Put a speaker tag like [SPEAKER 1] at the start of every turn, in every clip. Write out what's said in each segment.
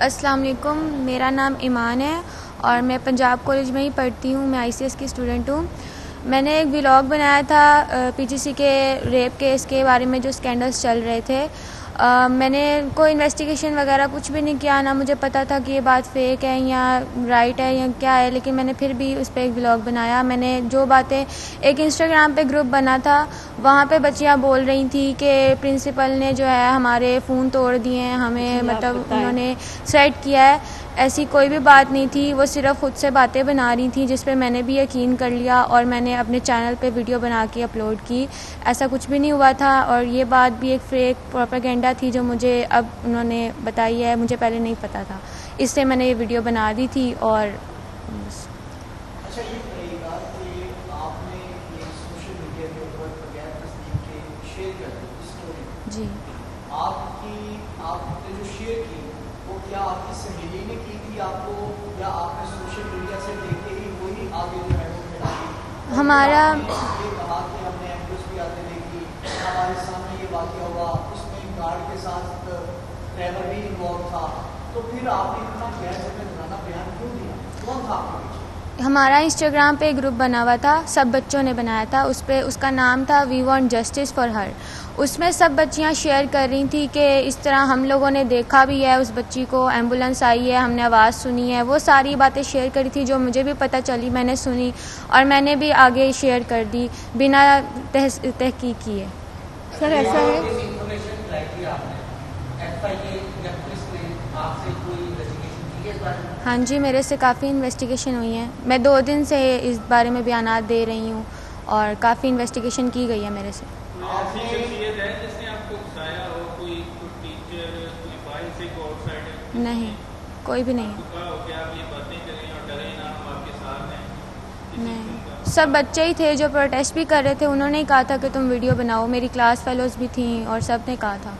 [SPEAKER 1] السلام علیکم، میرا نام ایمان ہے اور میں پنجاب کالج میں ہی پڑھتی ہوں. میں ICS کی اسٹوڈنٹ ہوں. میں نے ایک ولاگ بنایا تھا PGC کے ریپ کیس کے بارے میں جو اسکینڈلز چل رہے تھے. میں نے کوئی انویسٹیگیشن وغیرہ کچھ بھی نہیں کیا، نہ مجھے پتا تھا کہ یہ بات فیک ہے یا رائٹ ہے یا کیا ہے، لیکن میں نے پھر بھی اس پہ ایک ولاگ بنایا. میں نے جو باتیں ایک انسٹاگرام پہ گروپ بنا تھا، وہاں پہ بچیاں بول رہی تھیں کہ پرنسپل نے جو ہے ہمارے فون توڑ دیے ہیں، ہمیں مطلب انہوں نے سیٹ کیا ہے. ایسی کوئی بھی بات نہیں تھی، وہ صرف خود سے باتیں بنا رہی تھیں جس پہ میں نے بھی یقین کر لیا اور میں نے اپنے چینل پہ ویڈیو بنا کے اپلوڈ کی. ایسا کچھ بھی نہیں ہوا تھا اور یہ بات بھی ایک فیک پروپیگنڈا تھی جو مجھے اب انہوں نے بتائی ہے، مجھے پہلے نہیں پتا تھا، اس سے میں نے یہ ویڈیو بنا دی تھی. اور جی
[SPEAKER 2] آپ نے جو شیئر کی وہ کیا آپ کی سہیلی نے کی تھی آپ کو، یا آپ نے سوشل میڈیا سے دیکھ کے ہی وہی آگے جو ہے وہ پھیلا؟
[SPEAKER 1] ہمارا
[SPEAKER 2] یہ کہا کہ ہم نے ایمبوس بھی آتے دیکھی، ہمارے سامنے یہ واقعہ ہوا، اس میں گارڈ کے ساتھ ڈرائیور بھی انوالو تھا، تو پھر آپ نے اتنا غیر ذمہ بیان کیوں دیا؟ کون تھا آپ کے پیچھے؟
[SPEAKER 1] ہمارا انسٹاگرام پہ گروپ بنا ہوا تھا، سب بچوں نے بنایا تھا. اس کا نام تھا we want justice for her. اس میں سب بچیاں شیئر کر رہی تھیں کہ اس طرح ہم لوگوں نے دیکھا بھی ہے، اس بچی کو ایمبولینس آئی ہے، ہم نے آواز سنی ہے. وہ ساری باتیں شیئر کری تھی جو مجھے بھی پتہ چلی، میں نے سنی اور میں نے بھی آگے شیئر کر دی بنا تحقیق کیے.
[SPEAKER 3] سر ایسا ہے
[SPEAKER 1] ہاں جی، میرے سے کافی انویسٹیگیشن ہوئی ہیں. میں 2 دن سے اس بارے میں بیانات دے رہی ہوں اور کافی انویسٹیگیشن کی گئی ہے میرے سے. نہیں، کوئی بھی نہیں. نہیں، سب بچے ہی تھے جو پروٹیسٹ بھی کر رہے تھے. انہوں نے ہی کہا تھا کہ تم ویڈیو بناؤ. میری کلاس فیلوز بھی تھیں اور سب نے کہا تھا.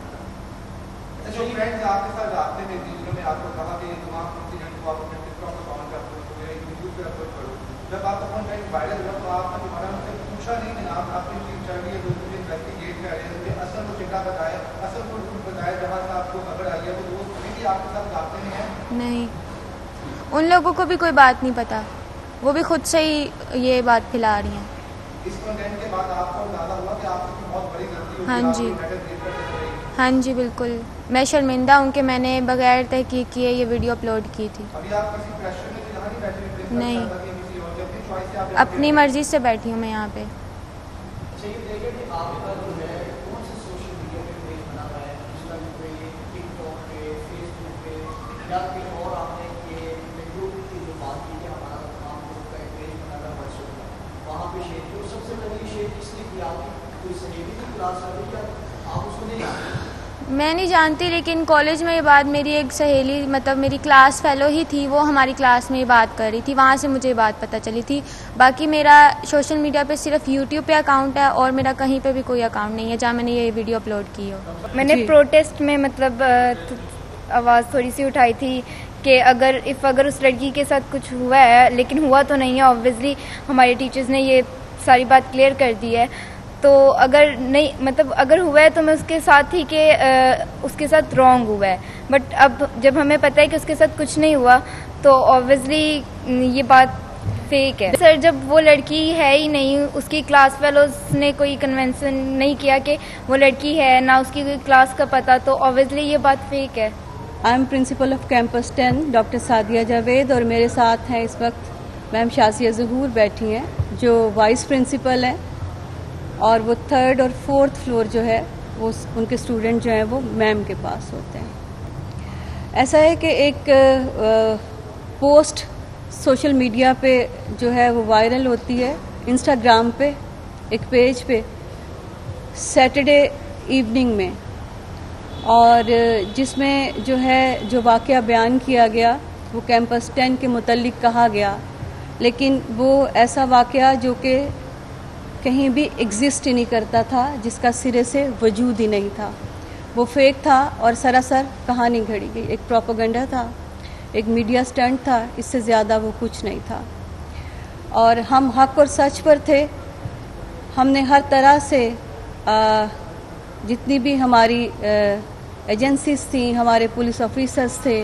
[SPEAKER 1] نہیں، ان لوگوں کو بھی کوئی بات نہیں پتا، وہ بھی خود سے ہی یہ بات پھیلا رہی ہیں. ہاں جی، ہاں جی بالکل. میں شرمندہ ہوں کہ میں نے بغیر تحقیق کیے یہ ویڈیو اپلوڈ کی تھی. نہیں، اپنی مرضی سے بیٹھی ہوں میں یہاں پہ. میں نہیں جانتی، لیکن کالج میں یہ بات میری ایک سہیلی مطلب میری کلاس فیلو ہی تھی، وہ ہماری کلاس میں یہ بات کر رہی تھی، وہاں سے مجھے یہ بات پتہ چلی تھی. باقی میرا سوشل میڈیا پہ صرف YouTube پہ اکاؤنٹ ہے اور میرا کہیں پہ بھی کوئی اکاؤنٹ نہیں ہے جہاں میں نے یہ ویڈیو اپلوڈ کی ہو.
[SPEAKER 3] میں نے پروٹیسٹ میں مطلب آواز تھوڑی سی اٹھائی تھی کہ اگر اس لڑکی کے ساتھ کچھ ہوا ہے، لیکن ہوا تو نہیں ہے. آبویسلی ہمارے ٹیچرز نے یہ ساری بات کلیئر کر دی ہے. تو اگر نہیں مطلب اگر ہوا ہے تو میں اس کے ساتھ ہی کہ اس کے ساتھ رانگ ہوا ہے. بٹ اب جب ہمیں پتہ ہے کہ اس کے ساتھ کچھ نہیں ہوا تو آبویسلی یہ بات فیک ہے. سر جب وہ لڑکی ہے ہی نہیں، اس کی کلاس فیلوز نے کوئی کنونسن نہیں کیا کہ وہ لڑکی ہے، نہ اس کی کلاس کا پتہ، تو آبویسلی یہ بات فیک ہے.
[SPEAKER 4] I am principal of campus 10 doctor Sadia Javed, اور میرے ساتھ ہیں اس وقت میم شازیہ ظہور بیٹھی ہیں جو وائس پرنسپل ہیں، اور وہ 3rd اور 4th فلور جو ہے وہ ان کے اسٹوڈنٹ جو ہیں وہ میم کے پاس ہوتے ہیں. ایسا ہے کہ ایک پوسٹ سوشل میڈیا پہ جو ہے وہ وائرل ہوتی ہے، انسٹاگرام پہ ایک پیج پہ سیٹرڈے ایوننگ میں، اور جس میں جو ہے جو واقعہ بیان کیا گیا وہ کیمپس 10 کے متعلق کہا گیا، لیکن وہ ایسا واقعہ جو کہ کہیں بھی ایگزسٹ ہی نہیں کرتا تھا، جس کا سرے سے وجود ہی نہیں تھا. وہ فیک تھا اور سراسر کہانی گھڑی گئی، ایک پروپیگنڈا تھا، ایک میڈیا سٹنٹ تھا، اس سے زیادہ وہ کچھ نہیں تھا. اور ہم حق اور سچ پر تھے. ہم نے ہر طرح سے جتنی بھی ہماری ایجنسیز تھیں، ہمارے پولیس آفیسرز تھے،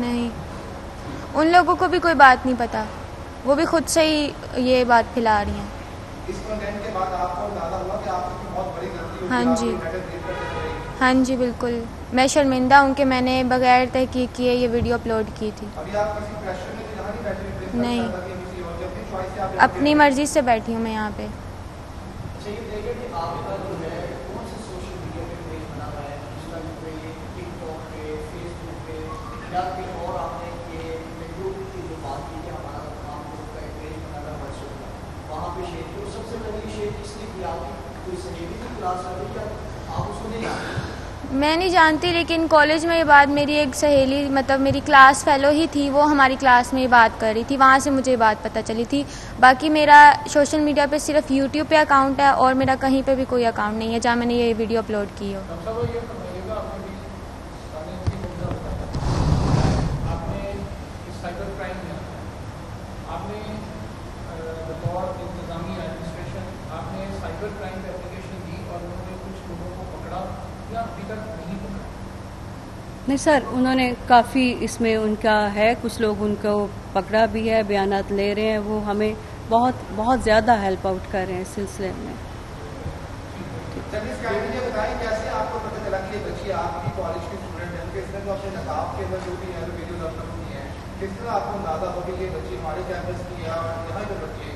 [SPEAKER 1] نہیں, ان لوگوں کو بھی کوئی بات نہیں پتا, وہ بھی خود سے ہی یہ بات پھیلا رہی ہیں.
[SPEAKER 5] اس کنٹینٹ کے بعد آپ کو اندازہ ہوا کہ آپ کی بہت بڑی غلطی ہوئی.
[SPEAKER 1] ہاں جی, ہاں جی بالکل, میں شرمندہ ہوں کہ میں نے بغیر تحقیق کیے یہ ویڈیو اپلوڈ کی تھی.
[SPEAKER 5] ابھی آپ کسی پریشر میں یہاں نہیں بیٹھے؟
[SPEAKER 1] نہیں,
[SPEAKER 5] کسی اور اپنی چوائس سے آپ
[SPEAKER 1] اپنی مرضی سے بیٹھی ہوں میں یہاں پہ.
[SPEAKER 2] اچھا یہ دیکھیں کہ آپ کا جو ہے کون سے سوشل میڈیا پہ پیج بنا ہوا ہے, انسٹاگرام پہ, ٹک ٹاک پہ, فیس بک پہ, یا پھر اور آپ نے یہ یوٹیوب کی جو بات کی کہ ہمارا کام گروپ کا ایک پیج بنا ہوا ہے واٹس ایپ کا, وہاں پہ شیئر کی. سب سے پہلے شیئر کس نے کیا, آپ کی کوئی سہیلی کی کلاس میں یا آپ اس کو نہیں جانتے؟
[SPEAKER 1] میں نہیں جانتی, لیکن کالج میں یہ بات میری ایک سہیلی, مطلب میری کلاس فیلو ہی تھی, وہ ہماری کلاس میں یہ بات کر رہی تھی, وہاں سے مجھے یہ بات پتہ چلی تھی. باقی میرا سوشل میڈیا پہ صرف یوٹیوب پہ اکاؤنٹ ہے, اور میرا کہیں پہ بھی کوئی اکاؤنٹ نہیں ہے جہاں میں نے یہ ویڈیو اپلوڈ کی ہو.
[SPEAKER 4] نہیں سر, انہوں نے کافی اس میں ان کا ہے, کچھ لوگ ان کو پکڑا بھی ہے, بیانات لے رہے ہیں, وہ ہمیں بہت زیادہ ہیلپ آؤٹ کر رہے ہیں اس سلسلے میں.
[SPEAKER 5] بتائیں کیسے آپ کو پتہ چلا کہ یہ بچی آپ کی کالج کی اسٹوڈنٹ ہے, اس نے تو اپنے نقاب کے اندر جو بھی ہے ویڈیوز اپلوڈ کی ہیں, کس طرح آپ کو اندازہ ہو کہ یہ بچی ہمارے کیمپس کی ہے اور یہاں کے بچے؟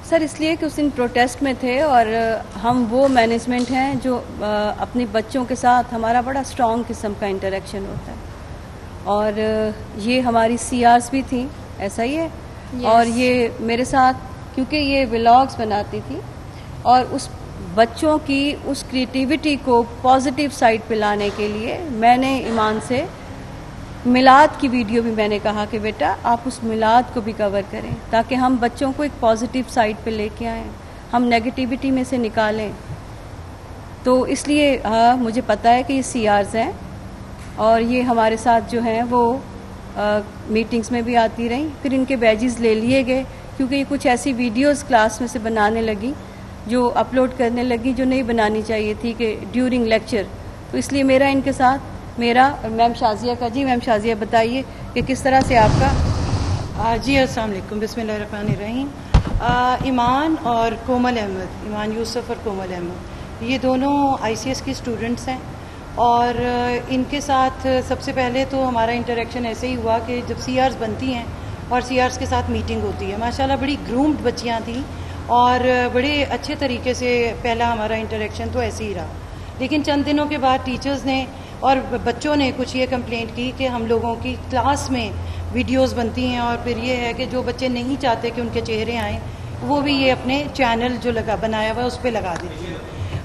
[SPEAKER 4] سر اس لیے کہ اس دن پروٹیسٹ میں تھے, اور ہم وہ مینجمنٹ ہیں جو اپنے بچوں کے ساتھ ہمارا بڑا اسٹرانگ قسم کا انٹریکشن ہوتا ہے, اور یہ ہماری سی آرز بھی تھیں, ایسا ہی ہے. اور یہ میرے ساتھ کیونکہ یہ ولاگز بناتی تھی, اور اس بچوں کی اس کریٹیوٹی کو پازیٹیو سائڈ پہ لانے کے لیے میں نے ایمان سے میلاد کی ویڈیو بھی میں نے کہا کہ بیٹا آپ اس میلاد کو بھی کور کریں, تاکہ ہم بچوں کو ایک پازیٹیو سائڈ پہ لے کے آئیں, ہم نیگیٹیوٹی میں سے نکالیں. تو اس لیے مجھے پتہ ہے کہ یہ سی آرز ہیں, اور یہ ہمارے ساتھ جو ہیں وہ میٹنگز میں بھی آتی رہیں. پھر ان کے بیجز لے لیے گئے, کیونکہ یہ کچھ ایسی ویڈیوز کلاس میں سے بنانے لگی جو اپلوڈ کرنے لگی جو نہیں بنانی چاہیے تھی کہ ڈیورنگ لیکچر. تو اس لیے میرا ان کے ساتھ, میرا اور میم شازیہ کا. جی میم شازیہ بتائیے کہ کس طرح سے آپ کا.
[SPEAKER 6] جی السلام علیکم, بسم اللہ الرحمن الرحیم. ایمان اور کومل احمد, ایمان یوسف اور کومل احمد, یہ دونوں آئی سی ایس کی اسٹوڈنٹس ہیں, اور ان کے ساتھ سب سے پہلے تو ہمارا انٹریکشن ایسے ہی ہوا کہ جب سی آرز بنتی ہیں اور سی آرز کے ساتھ میٹنگ ہوتی ہے, ماشاءاللہ بڑی گرومڈ بچیاں تھیں, اور بڑے اچھے طریقے سے پہلا ہمارا انٹریکشن تو ایسے ہی رہا. لیکن چند دنوں کے بعد ٹیچرز نے اور بچوں نے کچھ یہ کمپلینٹ کی کہ ہم لوگوں کی کلاس میں ویڈیوز بنتی ہیں, اور پھر یہ ہے کہ جو بچے نہیں چاہتے کہ ان کے چہرے آئیں وہ بھی یہ اپنے چینل جو بنایا ہوا ہے اس پہ لگا دیتی ہیں.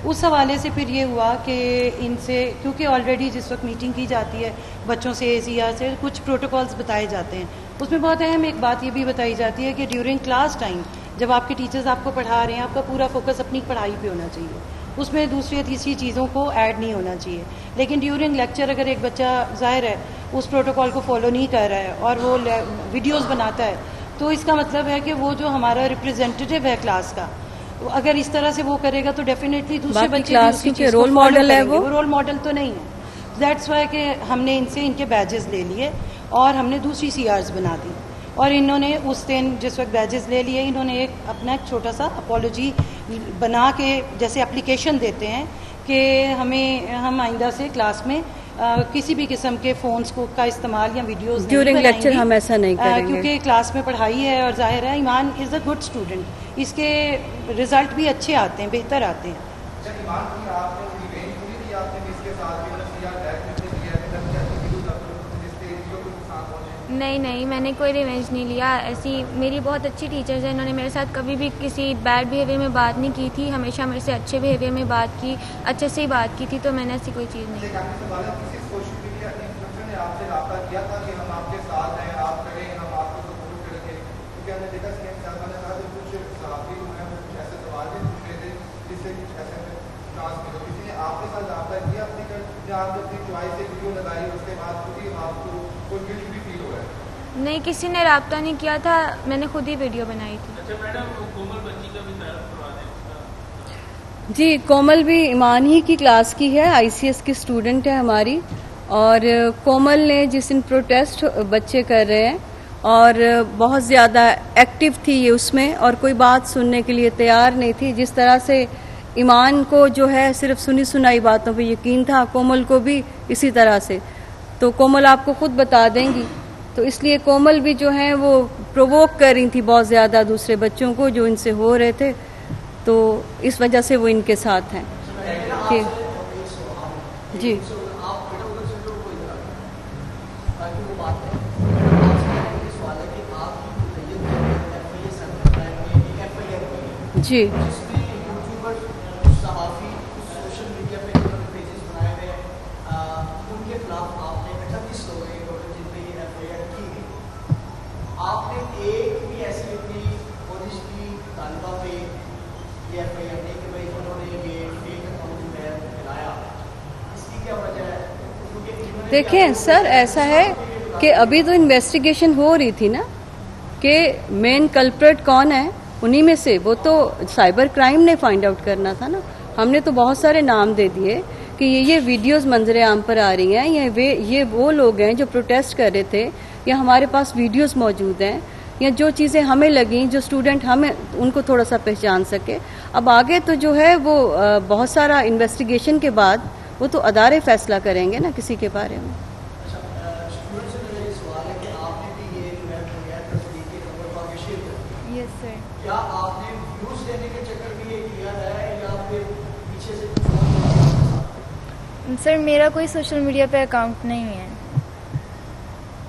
[SPEAKER 6] اس حوالے سے پھر یہ ہوا کہ ان سے, کیونکہ آلریڈی جس وقت میٹنگ کی جاتی ہے بچوں سے سی آر سے کچھ پروٹوکالز بتائے جاتے ہیں, اس میں بہت اہم ایک بات یہ بھی بتائی جاتی ہے کہ ڈیورنگ کلاس ٹائم جب آپ کے ٹیچرز آپ کو پڑھا رہے ہیں, آپ کا پورا فوکس اپنی پڑھائی پہ ہونا چاہیے, اس میں دوسری یا تیسری چیزوں کو ایڈ نہیں ہونا چاہیے. لیکن ڈیورنگ لیکچر اگر ایک بچہ ظاہر ہے اس پروٹوکال کو فالو نہیں کر رہا ہے اور وہ ویڈیوز بناتا ہے, تو اس کا مطلب ہے کہ وہ جو ہمارا ریپرزینٹیو ہے کلاس کا, اگر اس طرح سے وہ کرے گا تو ڈیفینیٹلی دوسرے بچے بھی
[SPEAKER 4] رول ماڈل ہے,
[SPEAKER 6] وہ رول ماڈل تو نہیں ہے. دیٹس وائی کہ ہم نے ان سے ان کے بیجز لے لیے اور ہم نے دوسری سی آرز بنا دی, اور انہوں نے اس دن جس وقت بیجز لے لیے انہوں نے اپنا ایک چھوٹا سا اپولوجی بنا کے جیسے اپلیکیشن دیتے ہیں کہ ہم آئندہ سے کلاس میں کسی بھی قسم کے فونز کا استعمال یا ویڈیوز
[SPEAKER 4] ڈیورنگ لیکچر ہم ایسا نہیں کریں گے,
[SPEAKER 6] کیونکہ کلاس میں پڑھائی ہے, اور ظاہر ہے ایمان از اے گڈ اسٹوڈنٹ, اس کے رزلٹ بھی اچھے آتے ہیں, بہتر آتے ہیں.
[SPEAKER 1] نہیں, میں نے کوئی ریونج نہیں لیا. ایسی میری بہت اچھی ٹیچرز ہیں, انہوں نے میرے ساتھ کبھی بھی کسی بیڈ بیہیویئر میں بات نہیں کی تھی, ہمیشہ میرے سے اچھے بیہیویئر میں بات کی, اچھے سے ہی بات کی تھی, تو میں نے ایسی کوئی چیز نہیں. نہیں, کسی نے رابطہ نہیں کیا تھا, میں نے خود ہی ویڈیو بنائی تھی. جی
[SPEAKER 4] کومل بھی ایمان ہی کی کلاس کی ہے, آئی سی ایس کی اسٹوڈنٹ ہے ہماری, اور کومل نے جس دن پروٹیسٹ بچے کر رہے ہیں اور بہت زیادہ ایکٹیو تھی یہ اس میں، اور کوئی بات سننے کے لیے تیار نہیں تھی. جس طرح سے ایمان کو جو ہے صرف سنی سنائی باتوں پہ یقین تھا، کومل کو بھی اسی طرح سے. تو کومل آپ کو خود بتا دیں گی. تو اس لیے کومل بھی جو ہیں وہ پرووک کر رہی تھی بہت زیادہ دوسرے بچوں کو جو ان سے ہو رہے تھے، تو اس وجہ سے وہ ان کے ساتھ ہیں. جی جی دیکھیں سر، ایسا ہے کہ ابھی تو انویسٹیگیشن ہو رہی تھی نا کہ مین کلپریٹ کون ہے. انہی میں سے وہ تو سائبر کرائم نے فائنڈ آؤٹ کرنا تھا نا. ہم نے تو بہت سارے نام دے دیے کہ یہ ویڈیوز منظر عام پر آ رہی ہیں، یہ وہ لوگ ہیں جو پروٹیسٹ کر رہے تھے، یا ہمارے پاس ویڈیوز موجود ہیں، یا جو چیزیں ہمیں لگیں، جو اسٹوڈنٹ ہمیں ان کو تھوڑا سا پہچان سکے. اب آگے تو جو ہے وہ بہت سارا انویسٹیگیشن کے بعد وہ تو ادارے فیصلہ کریں گے نا کسی کے بارے میں.
[SPEAKER 3] یس سر.
[SPEAKER 2] کیا آپ نے ویوز لینے کے چکر میں یہ کیا ہے یا پھر پیچھے سے؟
[SPEAKER 3] سر میرا کوئی سوشل میڈیا پہ اکاؤنٹ نہیں ہے.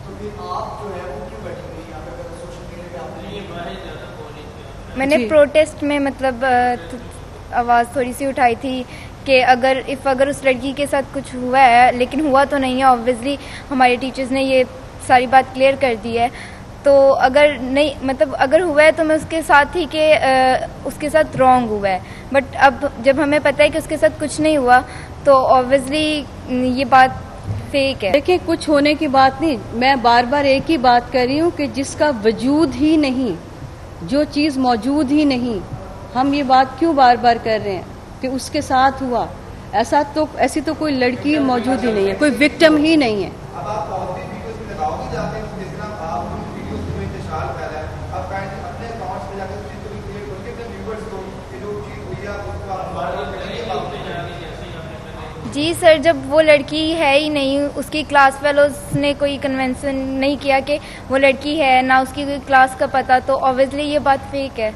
[SPEAKER 2] تو پھر آپ جو ہے وہ کیوں بیٹھی ہوئی یہاں پہ اگر سوشل میڈیا پہ آپ نے
[SPEAKER 3] میں نے پروٹیسٹ میں مطلب آواز تھوڑی سی اٹھائی تھی کہ اگر اس لڑکی کے ساتھ کچھ ہوا ہے، لیکن ہوا تو نہیں ہے. آبویسلی ہمارے ٹیچرز نے یہ ساری بات کلیئر کر دی ہے. تو اگر نہیں مطلب اگر ہوا ہے تو میں اس کے ساتھ ہی کہ اس کے ساتھ رانگ ہوا ہے. بٹ اب جب ہمیں پتہ ہے کہ اس کے ساتھ کچھ نہیں ہوا تو آبویسلی یہ بات فیک ہے.
[SPEAKER 4] دیکھیں کچھ ہونے کی بات نہیں، میں بار بار ایک ہی بات کر رہی ہوں کہ جس کا وجود ہی نہیں، جو چیز موجود ہی نہیں، ہم یہ بات کیوں بار بار کر رہے ہیں کہ اس کے ساتھ ہوا. ایسی تو کوئی لڑکی موجود ہی نہیں ہے، کوئی وکٹم ہی نہیں ہے.
[SPEAKER 5] اب آپ پازیٹیو ویڈیوز پہ لگاؤ نہیں جاتے ہیں، جس طرح آپ ویڈیوز میں انتشار پھیلا ہے، آپ اپنے اکاؤنٹس پہ جا کے چیز کو کریٹ کر کے اپنے ویورز کو کہ جو چیز ہوئی ہے اس کو آپ
[SPEAKER 3] جی سر، جب وہ لڑکی ہے ہی نہیں، اس کی کلاس فیلوز نے کوئی کنونسن نہیں کیا کہ وہ لڑکی ہے، نہ اس کی کوئی کلاس کا پتہ، تو آبویسلی یہ بات فیک ہے.